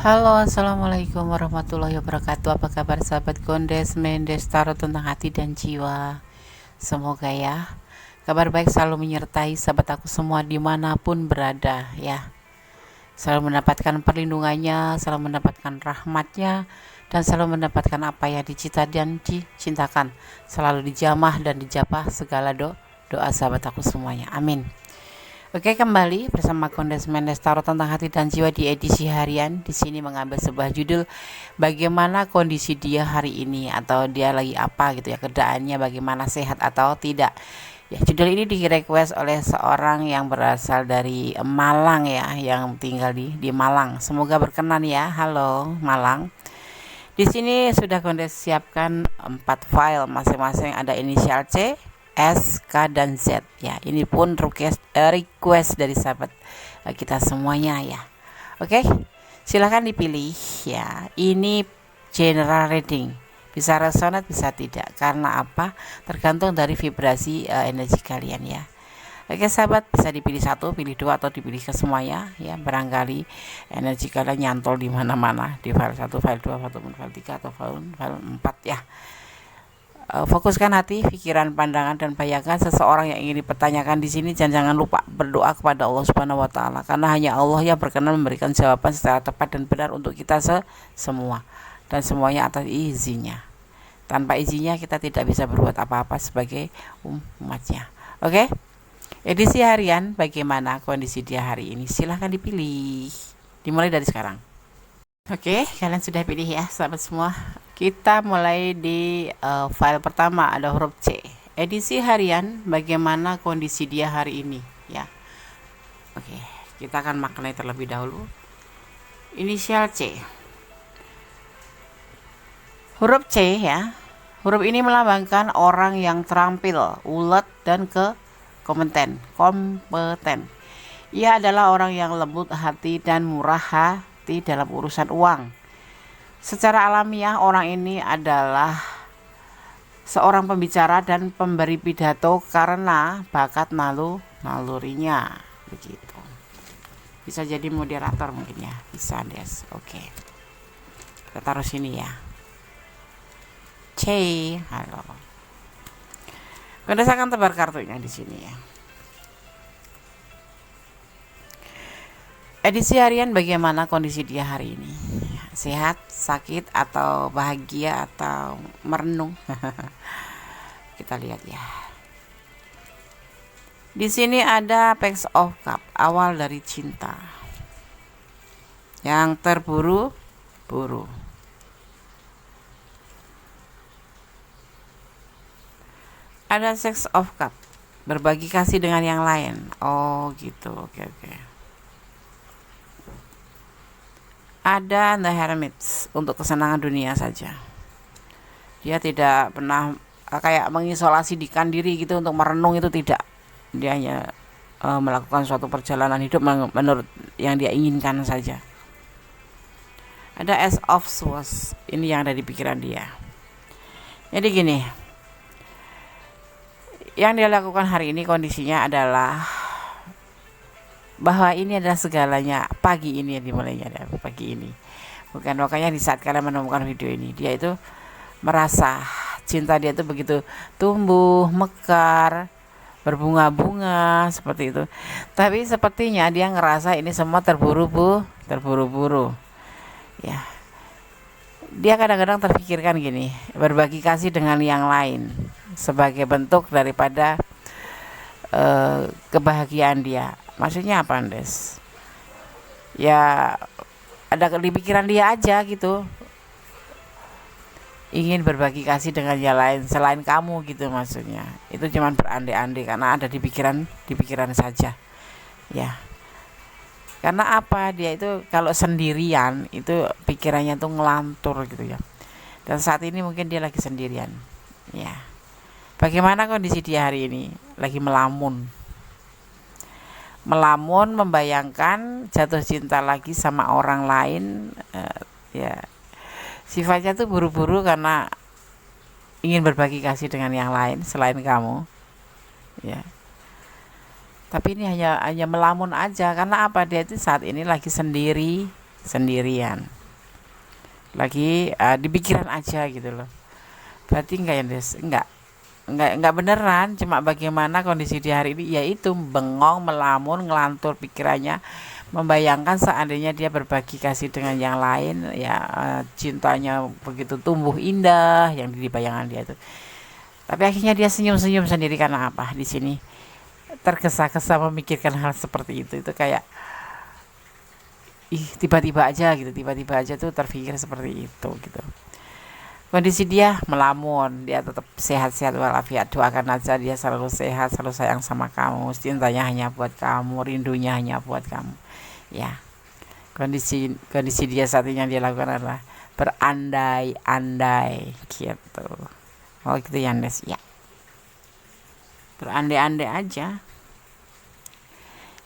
Halo, assalamualaikum warahmatullahi wabarakatuh. Apa kabar sahabat Gondes Mendes Tarot tentang hati dan jiwa? Semoga ya kabar baik selalu menyertai sahabat aku semua dimanapun berada ya. Selalu mendapatkan perlindungannya, selalu mendapatkan rahmatnya, dan selalu mendapatkan apa yang dicita dan dicintakan. Selalu dijamah dan dijabah segala doa sahabat aku semuanya. Amin. Oke, kembali bersama Kondes Mendes Tarot tentang hati dan jiwa di edisi harian. Di sini mengambil sebuah judul, bagaimana kondisi dia hari ini, atau dia lagi apa gitu ya, keadaannya bagaimana, sehat atau tidak. Ya, judul ini di-request oleh seorang yang berasal dari Malang ya, yang tinggal di Malang. Semoga berkenan ya. Halo Malang. Di sini sudah Kondes siapkan 4 file, masing-masing ada inisial C, S, K, dan Z ya. Ini pun request dari sahabat kita semuanya ya. Oke, silahkan dipilih ya. Ini general reading, bisa resonate bisa tidak, karena apa, tergantung dari vibrasi energi kalian ya. Oke sahabat, bisa dipilih satu, pilih dua, atau dipilih ke semuanya ya. Barangkali energi kalian nyantol di mana-mana, di file 1, file 2, ataupun file 3, atau file 4 ya. Fokuskan hati, pikiran, pandangan, dan bayangkan seseorang yang ingin dipertanyakan di sini. Jangan lupa berdoa kepada Allah Subhanahu wa Ta'ala, karena hanya Allah yang berkenan memberikan jawaban secara tepat dan benar untuk kita semua, dan semuanya atas izinnya. Tanpa izinnya kita tidak bisa berbuat apa-apa sebagai umatnya. Oke, edisi harian, bagaimana kondisi dia hari ini? Silahkan dipilih, dimulai dari sekarang. Oke, kalian sudah pilih ya sahabat semua. Kita mulai di file pertama, ada huruf C. Edisi harian, bagaimana kondisi dia hari ini ya. Oke, kita akan maknai terlebih dahulu. Inisial C. Huruf C ya. Huruf ini melambangkan orang yang terampil, ulet, dan kompeten. Ia adalah orang yang lembut hati dan murah hati dalam urusan uang. Secara alamiah, orang ini adalah seorang pembicara dan pemberi pidato karena bakat nalurinya begitu. Bisa jadi moderator mungkin ya, bisa Des. Oke, kita taruh sini ya. C, halo. Kondes akan tebar kartunya di sini ya. Edisi harian, bagaimana kondisi dia hari ini? Sehat, sakit, atau bahagia, atau merenung? Kita lihat ya. Di sini ada Page of Cup, awal dari cinta yang terburu-buru. Ada Six of Cup, berbagi kasih dengan yang lain. Oh gitu, oke. Ada The Hermit, untuk kesenangan dunia saja. Dia tidak pernah kayak mengisolasikan diri gitu untuk merenung, itu tidak. Dia hanya melakukan suatu perjalanan hidup menurut yang dia inginkan saja. Ada Ace of Swords, ini yang ada di pikiran dia. Jadi gini, yang dia lakukan hari ini kondisinya adalah bahwa ini adalah segalanya. Pagi ini dimulainya dari pagi ini, bukan makanya di saat kalian menemukan video ini, dia itu merasa cinta dia itu begitu tumbuh mekar, berbunga-bunga seperti itu. Tapi sepertinya dia ngerasa ini semua terburu-buru ya. Dia kadang-kadang terpikirkan gini, berbagi kasih dengan yang lain sebagai bentuk daripada kebahagiaan dia. Maksudnya apa, Andes? Ya ada di pikiran dia aja gitu, ingin berbagi kasih dengan yang lain selain kamu gitu, maksudnya. Itu cuman berandai-andai karena ada di pikiran saja ya. Karena apa, dia itu kalau sendirian itu pikirannya tuh ngelantur gitu ya. Dan saat ini mungkin dia lagi sendirian ya. Bagaimana kondisi dia hari ini? Lagi melamun, membayangkan jatuh cinta lagi sama orang lain ya. Sifatnya tuh buru-buru karena ingin berbagi kasih dengan yang lain selain kamu ya. Tapi ini hanya melamun aja, karena apa, dia itu saat ini lagi sendirian lagi di pikiran aja gitu loh. Berarti enggak ya Des? Enggak beneran, cuma bagaimana kondisi di hari ini, yaitu bengong, melamun, ngelantur pikirannya, membayangkan seandainya dia berbagi kasih dengan yang lain, ya cintanya begitu tumbuh indah yang di bayangan dia itu. Tapi akhirnya dia senyum-senyum sendiri karena apa? Di sini tergesa-gesa memikirkan hal seperti itu. Itu kayak tiba-tiba aja gitu, tiba-tiba aja tuh terpikir seperti itu gitu. Kondisi dia melamun, dia tetap sehat-sehat walafiat, doakan aja dia selalu sehat, selalu sayang sama kamu, cintanya hanya buat kamu, rindunya hanya buat kamu. Ya, kondisi kondisi dia saat ini yang dia lakukan adalah berandai-andai gitu. Oh gitu ya Nes, ya berandai-andai aja.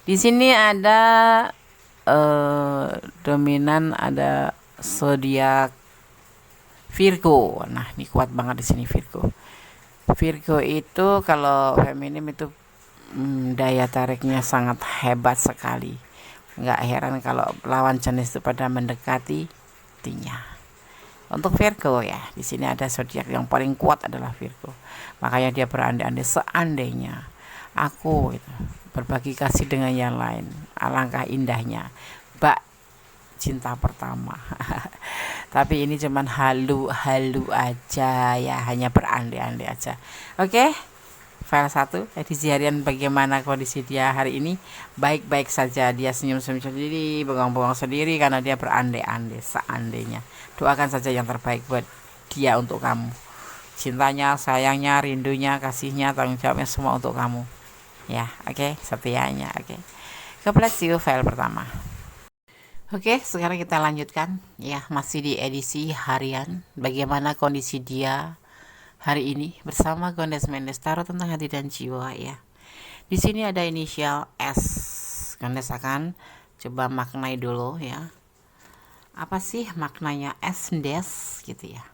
Di sini ada dominan, ada zodiak Virgo. Nah, ini kuat banget di sini Virgo. Virgo itu kalau feminim itu daya tariknya sangat hebat sekali. Nggak heran kalau lawan jenis itu pada mendekati tinya. Untuk Virgo ya, di sini ada zodiak yang paling kuat adalah Virgo. Makanya dia berandai-andai seandainya aku itu berbagi kasih dengan yang lain, alangkah indahnya. Mbak cinta pertama. Tapi ini cuman halu-halu aja ya, hanya berandai-andai aja. Oke. File 1, edisi harian bagaimana kondisi dia hari ini. Baik-baik saja, dia senyum-senyum sendiri, bengong-bengong sendiri karena dia berandai-andai seandainya. Doakan saja yang terbaik buat dia untuk kamu. Cintanya, sayangnya, rindunya, kasihnya, tanggung jawabnya semua untuk kamu. Ya, oke, setianya, oke. God bless you, file pertama. Oke, sekarang kita lanjutkan. Ya, masih di edisi harian. Bagaimana kondisi dia hari ini bersama Gondes Mendes Tarot tentang hati dan jiwa ya. Di sini ada inisial S. Gondes akan coba maknai dulu ya. Apa sih maknanya S Des gitu ya.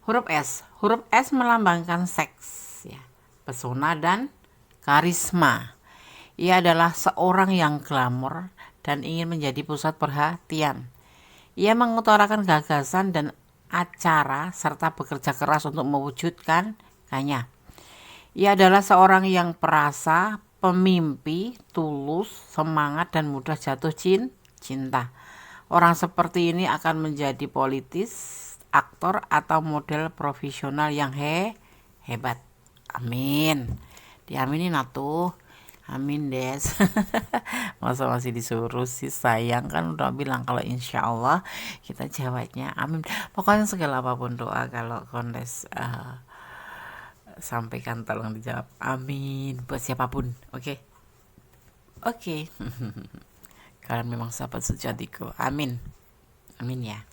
Huruf S melambangkan seks ya, pesona dan karisma. Ia adalah seorang yang glamor dan ingin menjadi pusat perhatian. Ia mengutarakan gagasan dan acara serta bekerja keras untuk mewujudkannya. Ia adalah seorang yang perasa, pemimpi, tulus, semangat dan mudah jatuh cinta. Orang seperti ini akan menjadi politis, aktor atau model profesional yang hebat. Amin. Diaminin atuh. Amin Des. Masa masih disuruh sih, sayang kan udah bilang kalau insya Allah kita jawabnya amin. Pokoknya segala apapun doa kalau Kondes sampaikan tolong dijawab amin buat siapapun. Oke. Kalian memang sahabat sejatiku. Amin ya.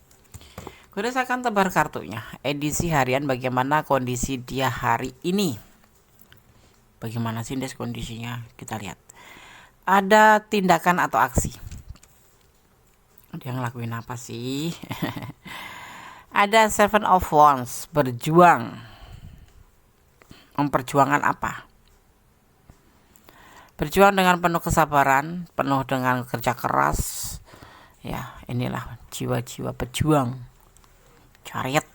Kondes akan tebar kartunya. Edisi harian bagaimana kondisi dia hari ini. Bagaimana sih Des kondisinya? Kita lihat. Ada tindakan atau aksi. Dia ngelakuin apa sih? Ada Seven of Wands, berjuang. Memperjuangkan apa? Berjuang dengan penuh kesabaran, penuh dengan kerja keras. Ya, inilah jiwa-jiwa pejuang. Chariot.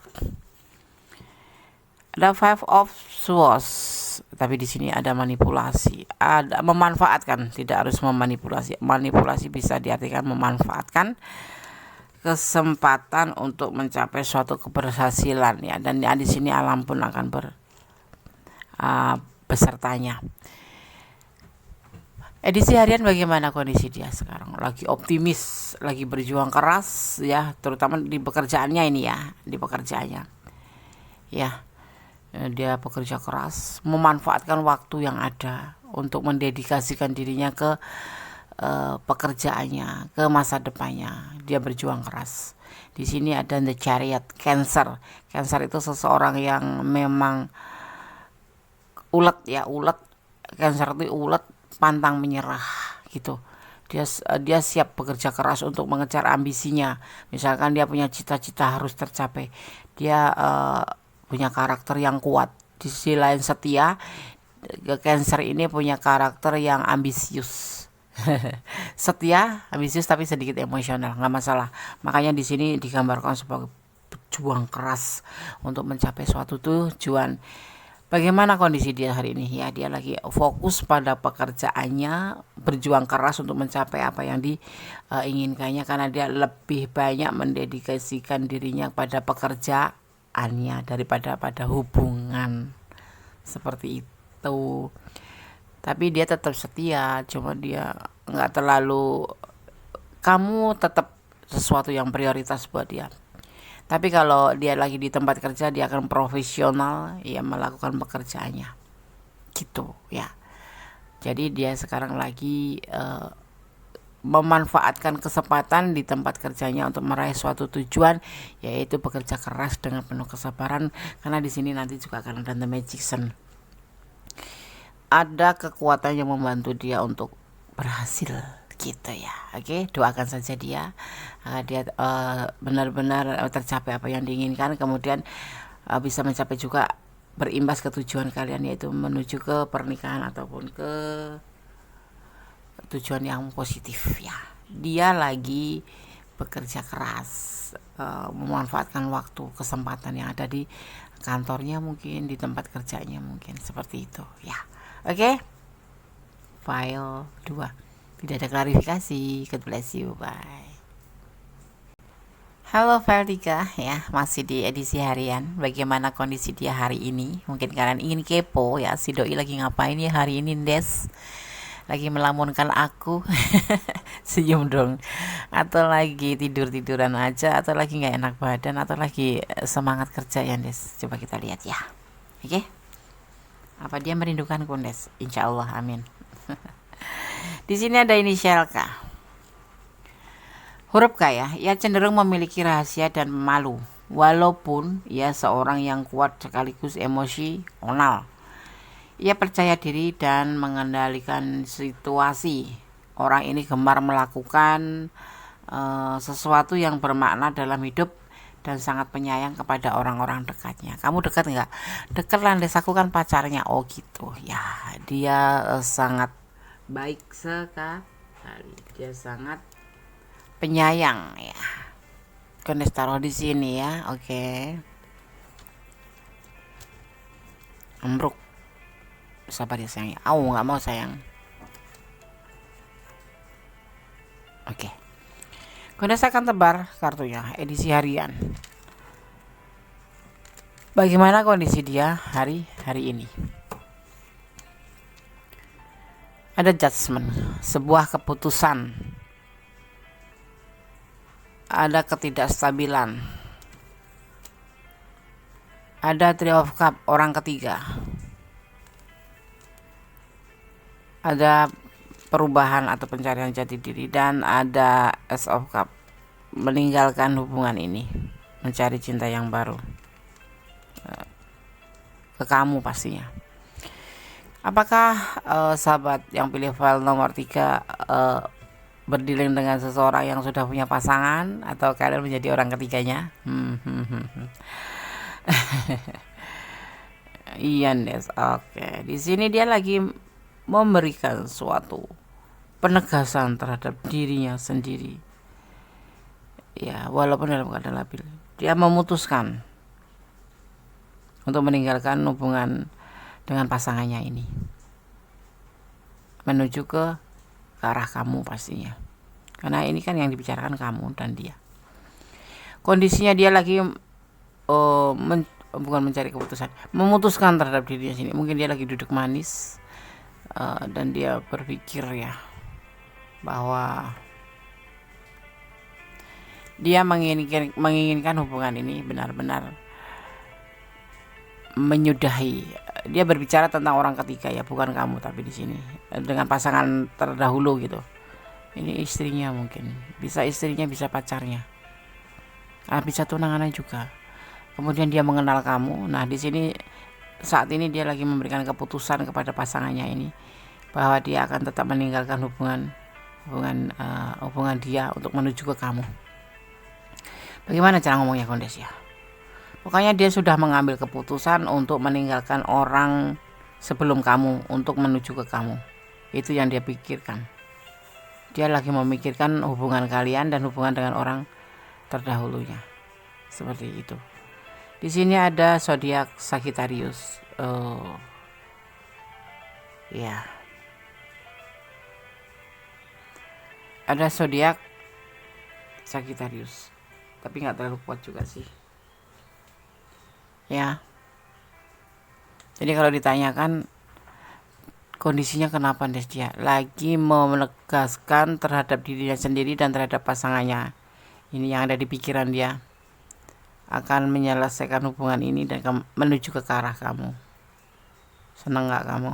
Ada Five of Swords. Tapi di sini ada manipulasi, ada memanfaatkan, tidak harus memanipulasi. Manipulasi bisa diartikan memanfaatkan kesempatan untuk mencapai suatu keberhasilan ya, dan di sini alam pun akan besertanya. Edisi harian bagaimana kondisi dia sekarang? Lagi optimis, lagi berjuang keras ya, terutama di pekerjaannya ini ya, di pekerjaannya. Ya. Dia bekerja keras, memanfaatkan waktu yang ada untuk mendedikasikan dirinya ke pekerjaannya, ke masa depannya. Dia berjuang keras. Di sini ada The Chariot, Cancer. Cancer itu seseorang yang memang ulet ya, ulet. Cancer itu ulet, pantang menyerah gitu. Dia siap bekerja keras untuk mengejar ambisinya. Misalkan dia punya cita-cita harus tercapai. Dia punya karakter yang kuat. Di sisi lain setia, Cancer ini punya karakter yang ambisius Setia, ambisius tapi sedikit emosional, nggak masalah. Makanya di sini digambarkan sebagai pejuang keras untuk mencapai suatu tujuan. Bagaimana kondisi dia hari ini? Ya, dia lagi fokus pada pekerjaannya, berjuang keras untuk mencapai apa yang diinginkannya karena dia lebih banyak mendedikasikan dirinya pada pekerjaannya daripada pada hubungan. Seperti itu. Tapi dia tetap setia, cuma dia nggak terlalu, kamu tetap sesuatu yang prioritas buat dia. Tapi kalau dia lagi di tempat kerja, dia akan profesional ya melakukan pekerjaannya gitu ya. Jadi dia sekarang lagi memanfaatkan kesempatan di tempat kerjanya untuk meraih suatu tujuan, yaitu bekerja keras dengan penuh kesabaran, karena di sini nanti juga akan ada The Magician. Ada kekuatan yang membantu dia untuk berhasil gitu ya. Oke, doakan saja dia dia benar-benar tercapai apa yang diinginkan, kemudian bisa mencapai juga berimbas ke tujuan kalian, yaitu menuju ke pernikahan ataupun ke tujuan yang positif ya. Dia lagi bekerja keras, memanfaatkan waktu kesempatan yang ada di kantornya, mungkin di tempat kerjanya, mungkin seperti itu ya. Oke, file 2 tidak ada klarifikasi. God bless you, bye. Halo file 3 ya, masih di edisi harian. Bagaimana kondisi dia hari ini? Mungkin kalian ingin kepo ya, si doi lagi ngapain ya hari ini, Des? Lagi melamunkan aku? Senyum dong. Atau lagi tidur-tiduran aja, atau lagi nggak enak badan, atau lagi semangat kerja ya, Des? Coba kita lihat ya. Oke? Apa dia merindukan Des? Insya Allah, amin. Di sini ada inisial K. Huruf K ya, ia cenderung memiliki rahasia dan malu, walaupun ia seorang yang kuat sekaligus emosional. Ia percaya diri dan mengendalikan situasi. Orang ini gemar melakukan sesuatu yang bermakna dalam hidup dan sangat penyayang kepada orang-orang dekatnya. Kamu dekat nggak? Dekat lah, Des, aku kan pacarnya. Oh gitu ya. Dia sangat baik sekali. Dia sangat penyayang ya. Kondes taruh di sini ya. Oke. Ambruk. Sabar ya sayang. Nggak mau sayang. Oke. Kondes akan tebar kartunya edisi harian. Bagaimana kondisi dia hari ini? Ada judgment, sebuah keputusan. Ada ketidakstabilan. Ada Three of Cup, orang ketiga. Ada perubahan atau pencarian jati diri, dan ada Ace of Cup, meninggalkan hubungan ini, mencari cinta yang baru ke kamu pastinya. Apakah sahabat yang pilih file nomor 3 berdealing dengan seseorang yang sudah punya pasangan, atau kalian menjadi orang ketiganya? Iya, Des. Oke, di sini dia lagi memberikan suatu penegasan terhadap dirinya sendiri. Ya, walaupun dalam keadaan labil, dia memutuskan untuk meninggalkan hubungan dengan pasangannya ini, menuju ke arah kamu pastinya, karena ini kan yang dibicarakan kamu dan dia. Kondisinya dia lagi bukan mencari keputusan, memutuskan terhadap dirinya sini. Mungkin dia lagi duduk manis dan dia berpikir ya bahwa dia menginginkan hubungan ini benar-benar menyudahi. Dia berbicara tentang orang ketiga ya, bukan kamu, tapi di sini dengan pasangan terdahulu gitu. Ini istrinya, mungkin bisa istrinya, bisa pacarnya, bisa tunangannya juga. Kemudian dia mengenal kamu. Nah, di sini saat ini dia lagi memberikan keputusan kepada pasangannya ini bahwa dia akan tetap meninggalkan hubungan dia untuk menuju ke kamu. Bagaimana cara ngomongnya, Kondes ya? Pokoknya dia sudah mengambil keputusan untuk meninggalkan orang sebelum kamu untuk menuju ke kamu. Itu yang dia pikirkan. Dia lagi memikirkan hubungan kalian dan hubungan dengan orang terdahulunya. Seperti itu. Di sini ada zodiak Sagittarius. Oh, ya. Ada zodiak Sagittarius. Tapi nggak terlalu kuat juga sih. Ya. Jadi kalau ditanyakan kondisinya kenapa dia lagi mau menegaskan terhadap dirinya sendiri dan terhadap pasangannya. Ini yang ada di pikiran dia. Akan menyelesaikan hubungan ini dan menuju ke arah kamu. Seneng gak kamu?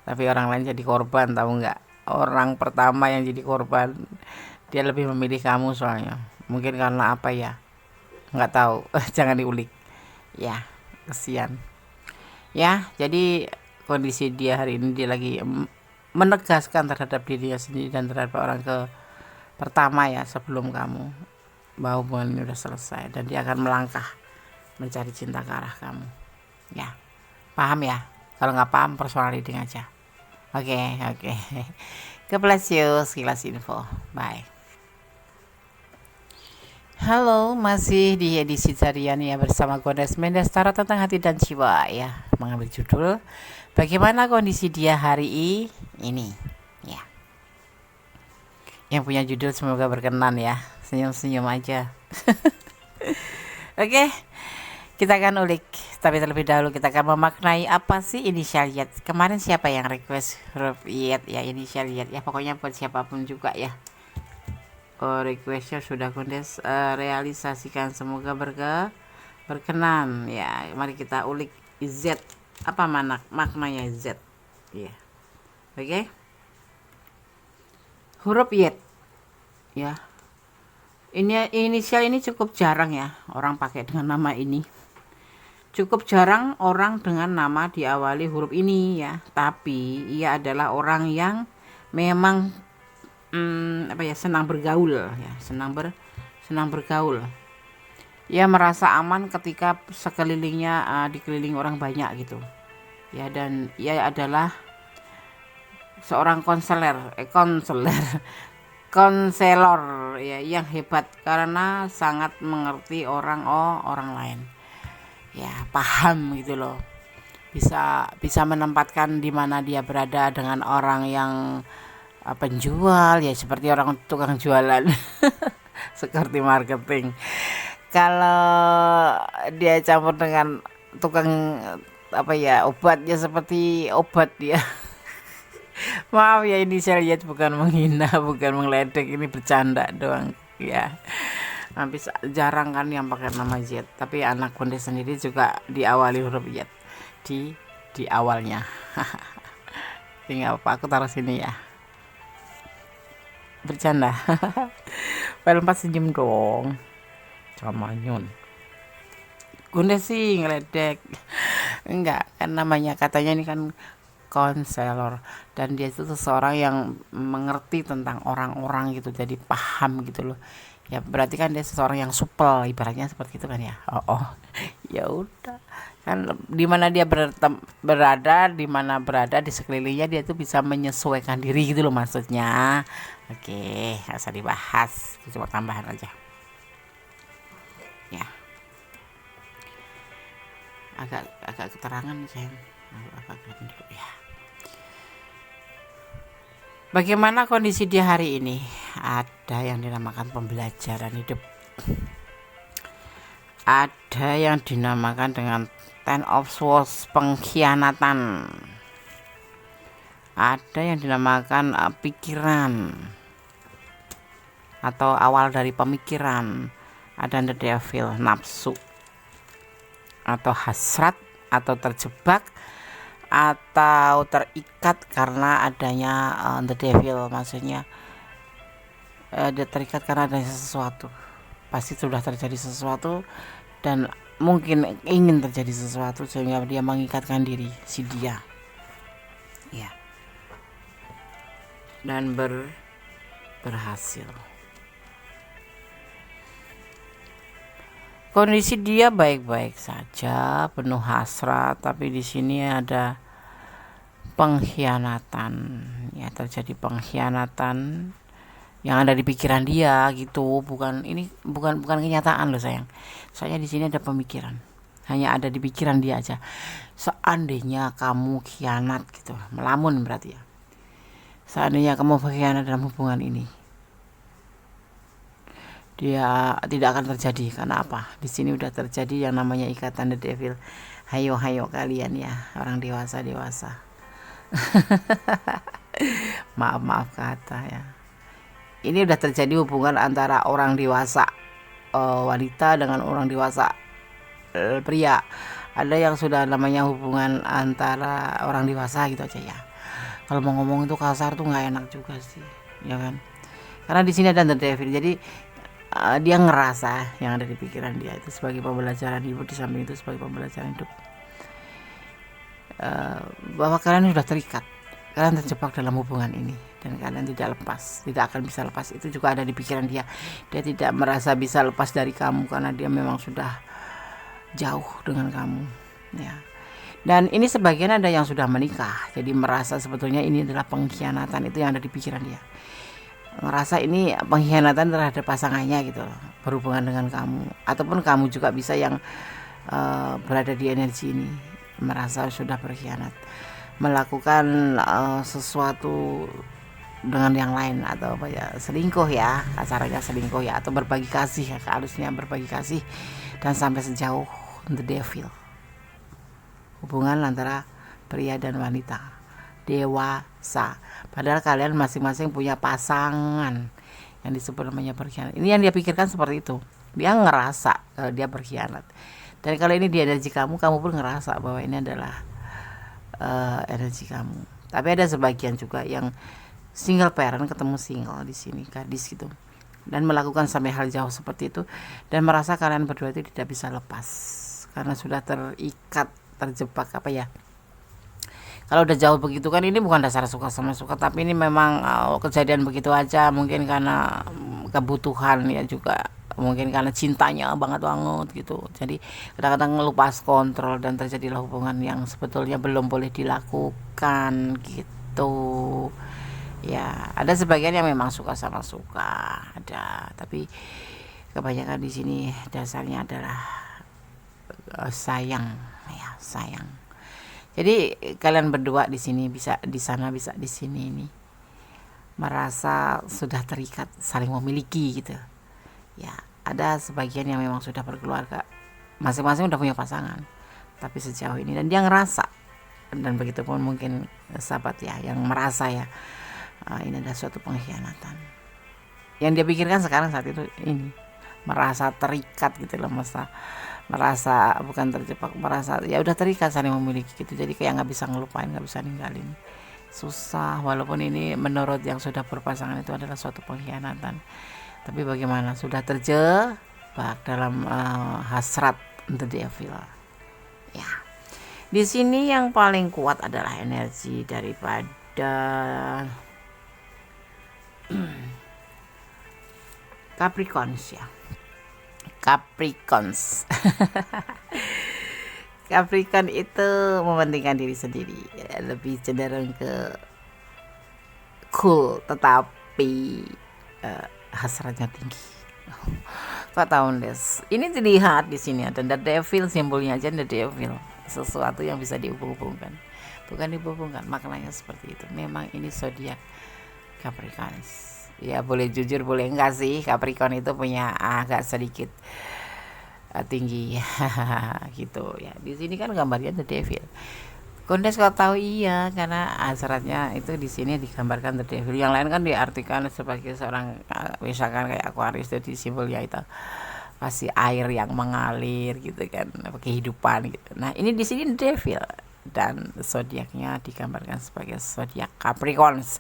Tapi orang lain jadi korban, tahu nggak? Orang pertama yang jadi korban, dia lebih memilih kamu soalnya. Mungkin karena apa ya? Nggak tahu. Jangan diulik. Ya, kesian. Ya, jadi kondisi dia hari ini dia lagi menegaskan terhadap dirinya sendiri dan terhadap orang pertama ya sebelum kamu, bahwa hubungan ini udah selesai dan dia akan melangkah mencari cinta ke arah kamu. Ya, paham ya? Kalau nggak paham personal reading aja. Oke. God bless you. Sekilas info. Bye. Halo, masih di edisi harian ya bersama Goddess Mendes Tarot tentang hati dan jiwa ya, mengambil judul bagaimana kondisi dia hari ini ya. Yang punya judul semoga berkenan ya, senyum-senyum aja. Oke, kita akan ulik, tapi terlebih dahulu kita akan memaknai apa sih inisial Y. Kemarin siapa yang request huruf Y ya, inisial Y ya, pokoknya buat siapapun juga ya. Requestnya sudah Goddess realisasikan, semoga berkenan ya. Mari kita ulik Z, apa maknanya Z ya. Oke. Huruf Y ya, ini inisial ini cukup jarang ya orang pakai dengan nama ini. Cukup jarang orang dengan nama diawali huruf ini ya, tapi ia adalah orang yang memang senang bergaul ya, senang bergaul. Ia merasa aman ketika sekelilingnya dikelilingi orang banyak gitu ya, dan ia adalah seorang konselor ya yang hebat karena sangat mengerti orang lain ya, paham gitu loh, bisa menempatkan di mana dia berada dengan orang yang penjual ya, seperti orang tukang jualan seperti marketing. Kalau dia campur dengan tukang obatnya seperti obat ya. Maaf ya, inisial Y bukan menghina, bukan mengledek, ini bercanda doang ya. Habis jarang kan yang pakai nama Z, tapi anak Goddess sendiri juga diawali huruf Y di awalnya. Tinggal apa, aku taruh sini ya. Bercanda. File 4 senyum dong. Camanyun. Goddess sih ngeledek. Enggak, kan namanya katanya ini kan konselor, dan dia itu seseorang yang mengerti tentang orang-orang gitu, jadi paham gitu loh. Ya berarti kan dia seseorang yang supel, ibaratnya seperti itu kan ya. Ya udah. Kan di mana dia berada di sekelilingnya dia tuh bisa menyesuaikan diri gitu loh maksudnya. Oke, nggak usah dibahas, cuma tambahan aja ya. Agak keterangan sayang, agak dulu ya. Bagaimana kondisi dia hari ini? Ada yang dinamakan pembelajaran hidup, ada yang dinamakan dengan Ten of Swords, pengkhianatan, ada yang dinamakan pikiran atau awal dari pemikiran, ada the devil, nafsu atau hasrat atau terjebak atau terikat karena adanya the devil, maksudnya dia terikat karena adanya sesuatu, pasti sudah terjadi sesuatu dan mungkin ingin terjadi sesuatu sehingga dia mengikatkan diri si dia ya, dan berhasil. Kondisi dia baik-baik saja, penuh hasrat, tapi di sini ada pengkhianatan ya terjadi pengkhianatan yang ada di pikiran dia gitu. Bukan kenyataan loh sayang. Soalnya di sini ada pemikiran, hanya ada di pikiran dia aja. Seandainya kamu khianat gitu, melamun berarti ya. Seandainya kamu berkhianat dalam hubungan ini, dia tidak akan terjadi. Karena apa? Di sini udah terjadi yang namanya ikatan the devil. Hayo kalian ya, orang dewasa. Maaf kata ya. Ini udah terjadi hubungan antara orang dewasa wanita dengan orang dewasa pria. Ada yang sudah namanya hubungan antara orang dewasa gitu aja ya. Kalau mau ngomong itu kasar tuh nggak enak juga sih, ya kan? Karena di sini ada the devil. Jadi dia ngerasa yang ada di pikiran dia itu sebagai pembelajaran hidup, di samping itu sebagai pembelajaran hidup bahwa kalian sudah terikat, kalian terjebak dalam hubungan ini dan kalian tidak akan bisa lepas. Itu juga ada di pikiran dia. Dia tidak merasa bisa lepas dari kamu karena dia memang sudah jauh dengan kamu ya. Dan ini sebagian ada yang sudah menikah, jadi merasa sebetulnya ini adalah pengkhianatan. Itu yang ada di pikiran dia, ngerasa ini pengkhianatan terhadap pasangannya gitu, berhubungan dengan kamu. Ataupun kamu juga bisa yang berada di energi ini, merasa sudah berkhianat, melakukan sesuatu dengan yang lain, atau apa ya, selingkuh ya, kasarnya selingkuh ya, atau berbagi kasih ya, harusnya berbagi kasih, dan sampai sejauh the devil. Hubungan antara pria dan wanita dewasa, padahal kalian masing-masing punya pasangan, yang disebut namanya berkhianat. Ini yang dia pikirkan seperti itu. Dia ngerasa kalau dia berkhianat, dan kalau ini di energi kamu pun ngerasa bahwa ini adalah energi kamu. Tapi ada sebagian juga yang single parent ketemu single di sini, gadis gitu, dan melakukan sampai hal jauh seperti itu, dan merasa kalian berdua itu tidak bisa lepas karena sudah terikat, terjebak apa ya. Kalau udah jauh begitu kan, ini bukan dasar suka sama suka, tapi ini memang kejadian begitu aja, mungkin karena kebutuhan ya, juga mungkin karena cintanya banget gitu. Jadi kadang-kadang lepas kontrol dan terjadilah hubungan yang sebetulnya belum boleh dilakukan gitu ya. Ada sebagian yang memang suka sama suka, ada, tapi kebanyakan di sini dasarnya adalah sayang ya, sayang. Jadi kalian berdua di sini bisa di sana, bisa di sini, ini merasa sudah terikat, saling memiliki gitu ya. Ada sebagian yang memang sudah berkeluarga, masing-masing udah punya pasangan, tapi sejauh ini, dan dia ngerasa, dan begitu pun mungkin sahabat ya yang merasa ya, ini adalah suatu pengkhianatan. Yang dia pikirkan sekarang saat itu ini, merasa terikat gitu loh, merasa bukan terjebak, merasa ya udah terikat, saling memiliki gitu. Jadi kayak nggak bisa ngelupain, nggak bisa ninggalin, susah. Walaupun ini menurut yang sudah berpasangan itu adalah suatu pengkhianatan, tapi bagaimana, sudah terjebak dalam hasrat the devil ya. Di sini yang paling kuat adalah energi daripada Capricorns ya. Capricorns Capricorn itu mementingkan diri sendiri, lebih cenderung ke cool, tetapi hasratnya tinggi. Kok tahu des? Ini dilihat di sini ada the devil, simbolnya aja the devil, sesuatu yang bisa dihubung-hubungkan. Bukan dihubungkan, maknanya seperti itu. Memang ini zodiak Capricorns. Ya boleh jujur boleh enggak sih, Capricorn itu punya agak sedikit tinggi gitu ya. Di sini kan gambarnya the devil. Kondes kalau tahu iya, karena hasratnya itu di sini digambarkan the devil. Yang lain kan diartikan sebagai seorang misalkan kayak Aquarius, itu simbolnya itu pasti air yang mengalir gitu kan, kehidupan gitu. Nah ini di sini the devil, dan zodiaknya digambarkan sebagai zodiak Capricorns,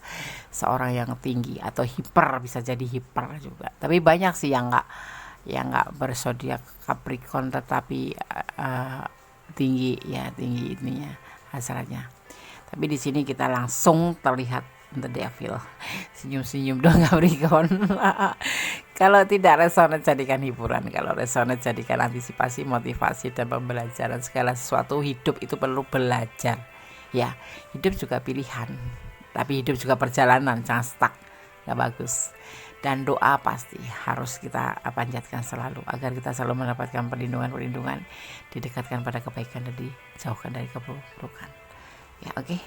seorang yang tinggi atau hiper, bisa jadi hiper juga. Tapi banyak sih yang nggak berzodiak Capricorn tetapi tinggi ya, tinggi ininya hasratnya. Tapi di sini kita langsung terlihat the devil, senyum-senyum dong Capricorn. Kalau tidak resonate jadikan hiburan, kalau resonate jadikan antisipasi, motivasi, dan pembelajaran. Segala sesuatu hidup itu perlu belajar ya. Hidup juga pilihan, Tapi hidup juga perjalanan, jangan stuck, gak bagus. Dan doa pasti harus kita panjatkan selalu agar kita selalu mendapatkan perlindungan, didekatkan pada kebaikan dan dijauhkan dari keburukan. Ya, oke.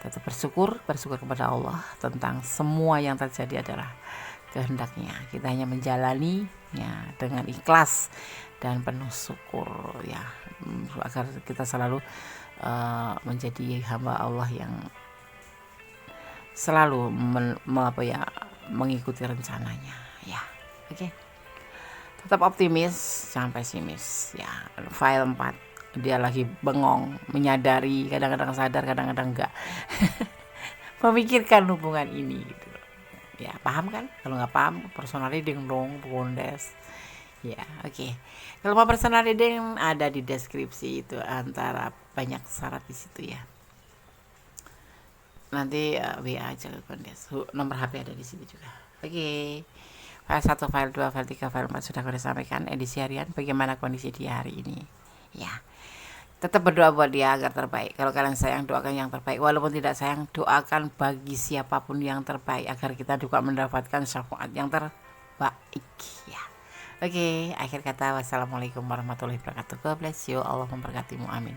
Tetap bersyukur kepada Allah tentang semua yang terjadi adalah kehendaknya. Kita hanya menjalani ya dengan ikhlas dan penuh syukur ya, agar kita selalu menjadi hamba Allah yang selalu mengikuti rencananya ya. Oke. Tetap optimis, jangan pesimis ya. File 4 dia lagi bengong, menyadari, kadang-kadang sadar, kadang-kadang enggak. Memikirkan hubungan ini gitu. Ya, paham kan? Kalau nggak paham, personal reading dong, Gondes. Ya, oke. Kalau mau personal reading ada di deskripsi itu, antara banyak syarat di situ ya. Nanti WA aja ke Gondes. Nomor HP ada di sini juga. Oke. File 1, file 2, file 3, file 4 sudah Gondes sampaikan edisi harian bagaimana kondisi dia hari ini. Ya. Tetap berdoa buat dia agar terbaik. Kalau kalian sayang, doakan yang terbaik. Walaupun tidak sayang, doakan bagi siapapun yang terbaik agar kita juga mendapatkan syafaat yang terbaik ya. Oke, akhir kata wassalamualaikum warahmatullahi wabarakatuh. God bless you. Allah memberkatimu. Amin.